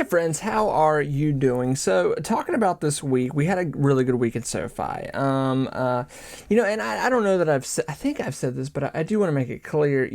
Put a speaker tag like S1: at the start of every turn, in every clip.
S1: friends, how are you doing? So, talking about this week, we had a really good week at SoFi. And I don't know that I think I've said this, but I do want to make it clear.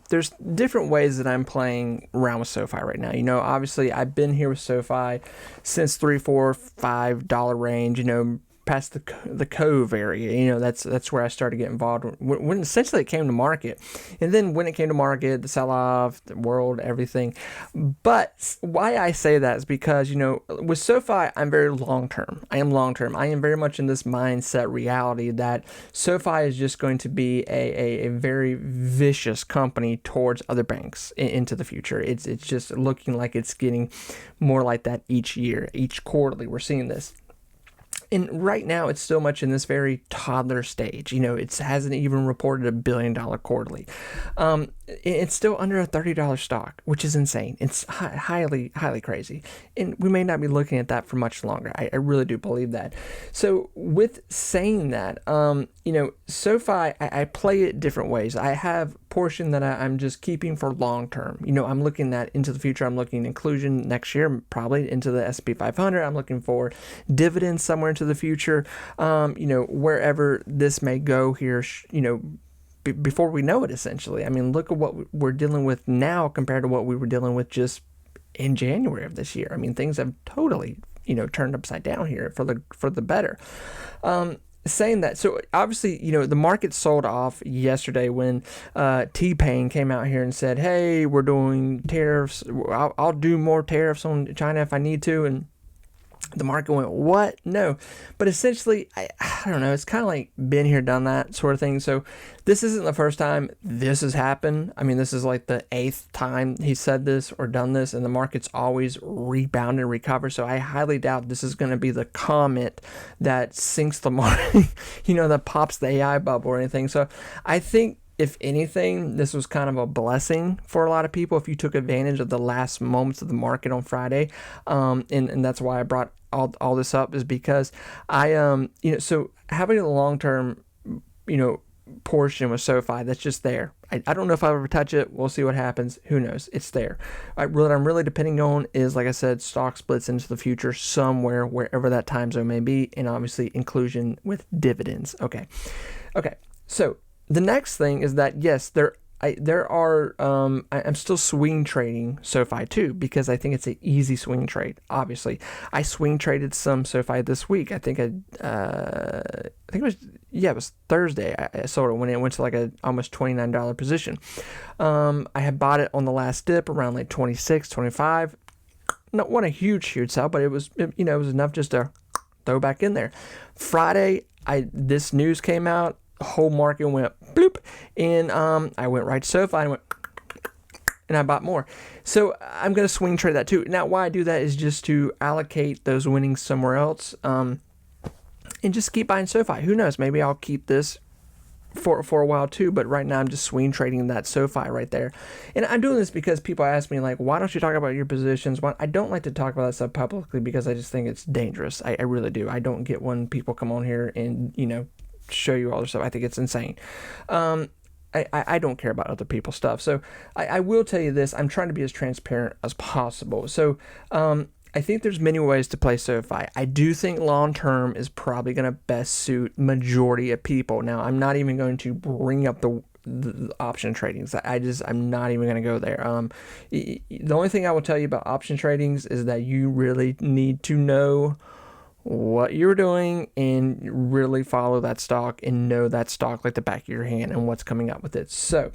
S1: There's different ways that I'm playing around with SoFi right now. Obviously, I've been here with SoFi since $3, $4, $5 range. Past the Cove area, that's where I started getting involved when essentially it came to market, and then when it came to market, the sell-off, the world, everything. But why I say that is because with SoFi, I'm very long-term. I am long-term. I am very much in this mindset reality that SoFi is just going to be a very vicious company towards other banks into the future. It's just looking like it's getting more like that each year, each quarterly. We're seeing this. And right now, it's still much in this very toddler stage. It hasn't even reported $1 billion quarterly. It's still under a $30 stock, which is insane. It's highly, highly crazy. And we may not be looking at that for much longer. I really do believe that. So with saying that, SoFi, I play it different ways. I have portion that I'm just keeping for long term. I'm looking at into the future. I'm looking inclusion next year, probably into the S&P 500. I'm looking for dividends somewhere into the future. Wherever this may go here, before we know it, essentially. I mean, look at what we're dealing with now compared to what we were dealing with just in January of this year. I mean, things have totally, turned upside down here for the better. Saying that, so obviously, the market sold off yesterday when T-Pain came out here and said, hey, we're doing tariffs. I'll do more tariffs on China if I need to. And the market went, what? No. But essentially, I don't know. It's kind of like been here, done that sort of thing. So this isn't the first time this has happened. I mean, this is like the 8th time he said this or done this, and the market's always rebounded and recovered. So I highly doubt this is going to be the comment that sinks the market, that pops the AI bubble or anything. So I think, if anything, this was kind of a blessing for a lot of people if you took advantage of the last moments of the market on Friday. And that's why I brought all this up, is because so having a long-term, portion with SoFi that's just there. I don't know if I'll ever touch it. We'll see what happens. Who knows? It's there. What I'm really depending on is, like I said, stock splits into the future somewhere, wherever that time zone may be, and obviously inclusion with dividends. Okay. So the next thing is that, yes, I'm still swing trading SoFi too, because I think it's an easy swing trade. Obviously, I swing traded some SoFi this week. I think it was Thursday. I sold it when it went to like a almost $29 position. I had bought it on the last dip around like 26, 25. Not one a huge sell, but it was enough just to throw back in there. Friday, this news came out. Whole market went bloop, and I went right to SoFi and I bought more. So I'm going to swing trade that too. Now, why I do that is just to allocate those winnings somewhere else, and just keep buying SoFi. Who knows? Maybe I'll keep this for a while too, but right now I'm just swing trading that SoFi right there. And I'm doing this because people ask me, like, why don't you talk about your positions? I don't like to talk about that stuff publicly because I just think it's dangerous. I really do. I don't get when people come on here and, show you all their stuff. I think it's insane. I don't care about other people's stuff. So I will tell you this. I'm trying to be as transparent as possible. So I think there's many ways to play SoFi. I do think long term is probably going to best suit majority of people. Now, I'm not even going to bring up the option tradings. I'm not even going to go there. The only thing I will tell you about option tradings is that you really need to know what you're doing and really follow that stock and know that stock like the back of your hand and what's coming up with it. So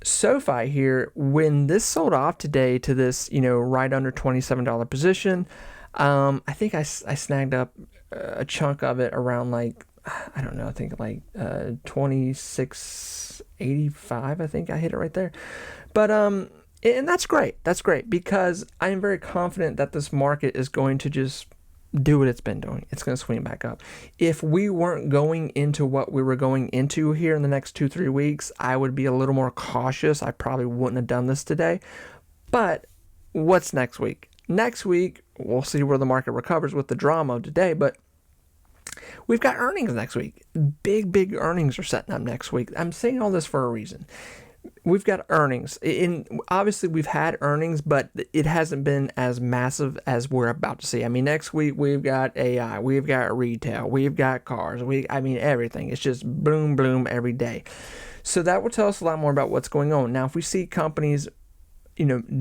S1: SoFi here, when this sold off today to this, right under $27 position, I think I snagged up a chunk of it around like, I don't know, I think like 26.85. I think I hit it right there. But and that's great. That's great because I am very confident that this market is going to just do what it's been doing. It's going to swing back up. If we weren't going into what we were going into here in the next 2-3 weeks, I would be a little more cautious. I probably wouldn't have done this today. But what's next week? Next week, we'll see where the market recovers with the drama of today, but we've got earnings next week. Big earnings are setting up next week. I'm saying all this for a reason. we've got earnings. Obviously we've had earnings, but it hasn't been as massive as we're about to see. I mean, next week we've got AI, we've got retail, we've got cars. Everything. It's just boom, boom every day. So that will tell us a lot more about what's going on. Now, if we see companies,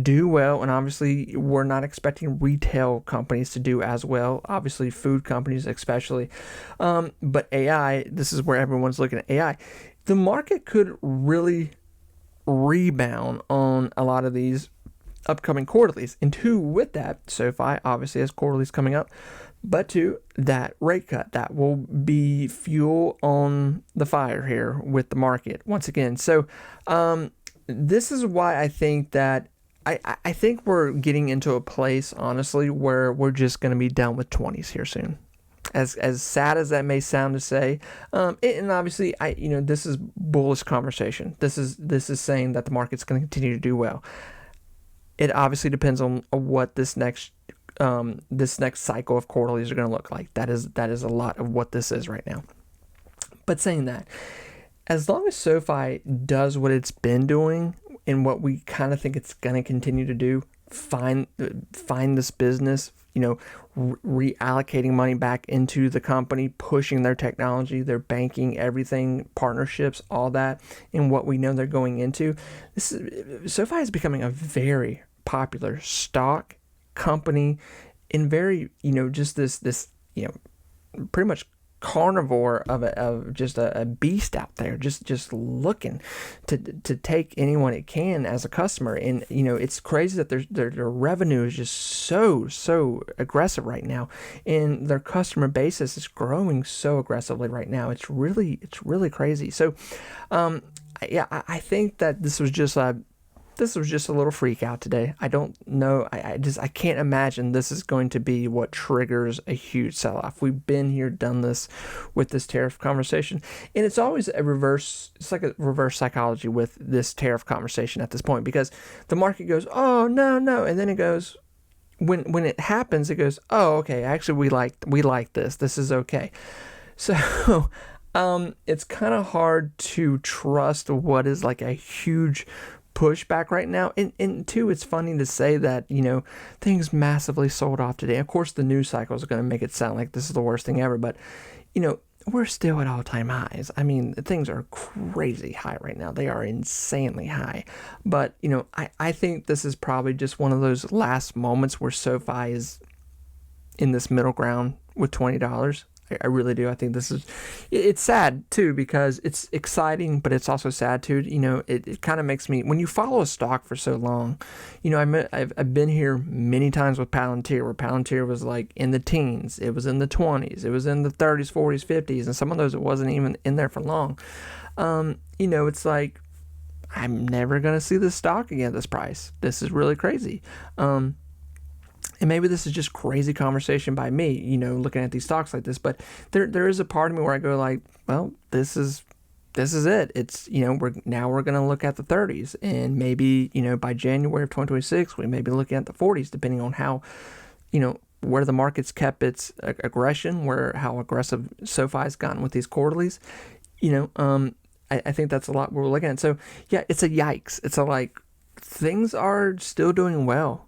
S1: do well, and obviously we're not expecting retail companies to do as well, obviously food companies especially, but AI, this is where everyone's looking at AI. The market could really rebound on a lot of these upcoming quarterlies. And two, with that, SoFi obviously has quarterlies coming up, but two, that rate cut, that will be fuel on the fire here with the market once again. So this is why I think that I think we're getting into a place, honestly, where we're just going to be done with 20s here soon. As sad as that may sound to say, and obviously, this is bullish conversation. This is saying that the market's going to continue to do well. It obviously depends on what this next cycle of quarterlies are going to look like. That is a lot of what this is right now. But saying that, as long as SoFi does what it's been doing and what we kind of think it's going to continue to do, find this business, reallocating money back into the company, pushing their technology, their banking, everything, partnerships, all that, and what we know they're going into. SoFi is becoming a very popular stock company, and very, just this pretty much carnivore of just a beast out there, just looking to take anyone it can as a customer. And it's crazy that their revenue is just so aggressive right now, and their customer basis is growing so aggressively right now. It's really crazy. So I think that this was just a little freak out today. I don't know. I can't imagine this is going to be what triggers a huge sell-off. We've been here, done this with this tariff conversation. And it's always it's like a reverse psychology with this tariff conversation at this point, because the market goes, oh, no. And then it goes, when it happens, it goes, oh, okay, actually we like this. This is okay. So it's kind of hard to trust what is like a huge pushback right now. And two, it's funny to say that, things massively sold off today. Of course, the news cycle is going to make it sound like this is the worst thing ever, but, we're still at all-time highs. I mean, things are crazy high right now. They are insanely high. But, I think this is probably just one of those last moments where SoFi is in this middle ground with $20. I really do. I think it's sad too, because it's exciting, but it's also sad too. It kind of makes me, when you follow a stock for so long, I've been here many times with Palantir, where Palantir was like in the teens, it was in the 20s, it was in the 30s, 40s, 50s, and some of those it wasn't even in there for long. It's like, I'm never going to see this stock again at this price. This is really crazy. And maybe this is just crazy conversation by me, looking at these stocks like this, but there is a part of me where I go like, well, this is it. It's, we're going to look at the 30s, and maybe, by January of 2026, we may be looking at the 40s, depending on how, where the market's kept its aggression, how aggressive SoFi's gotten with these quarterlies. I think that's a lot we're looking at. So yeah, it's a yikes. It's like, things are still doing well.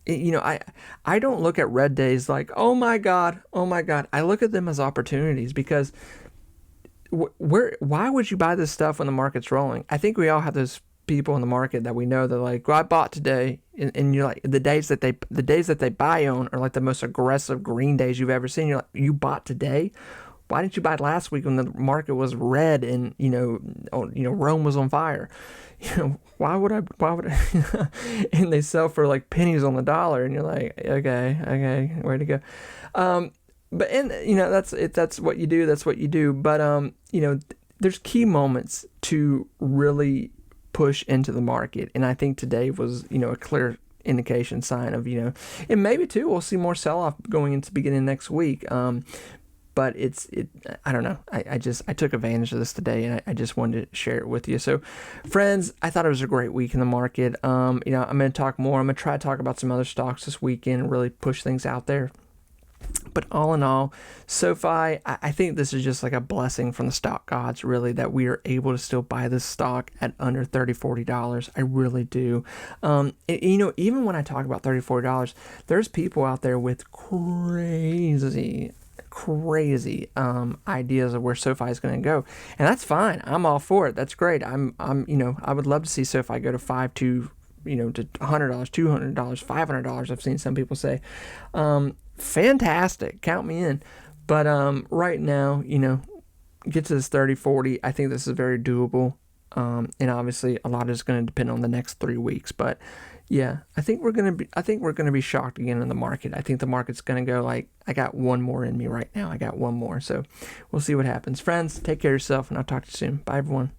S1: I don't look at red days like, oh my God. I look at them as opportunities, because why would you buy this stuff when the market's rolling? I think we all have those people in the market that we know that like, well, I bought today, and you're like, the days that they buy on are like the most aggressive green days you've ever seen. You're like, you bought today? Why didn't you buy last week when the market was red and Rome was on fire? Why would I? And they sell for like pennies on the dollar, and you're like, okay, way to go. But that's it. That's what you do. That's what you do. But there's key moments to really push into the market, and I think today was a clear indication sign of and maybe too we'll see more sell off going into beginning next week. But I don't know. I took advantage of this today, and I just wanted to share it with you. So, friends, I thought it was a great week in the market. I'm going to talk more. I'm going to try to talk about some other stocks this weekend and really push things out there. But all in all, SoFi, I think this is just like a blessing from the stock gods, really, that we are able to still buy this stock at under $30, $40. I really do. Even when I talk about $30, $40, there's people out there with crazy ideas of where SoFi is going to go, and that's fine. I'm all for it. That's great. I would love to see SoFi go to to $100, $200, $500. I've seen some people say, fantastic, count me in. But right now, get to this 30, 40. I think this is very doable. And obviously a lot is going to depend on the next 3 weeks, but yeah, I think we're going to be shocked again in the market. I think the market's going to go like, I got one more in me right now. I got one more. So we'll see what happens. Friends, take care of yourself, and I'll talk to you soon. Bye, everyone.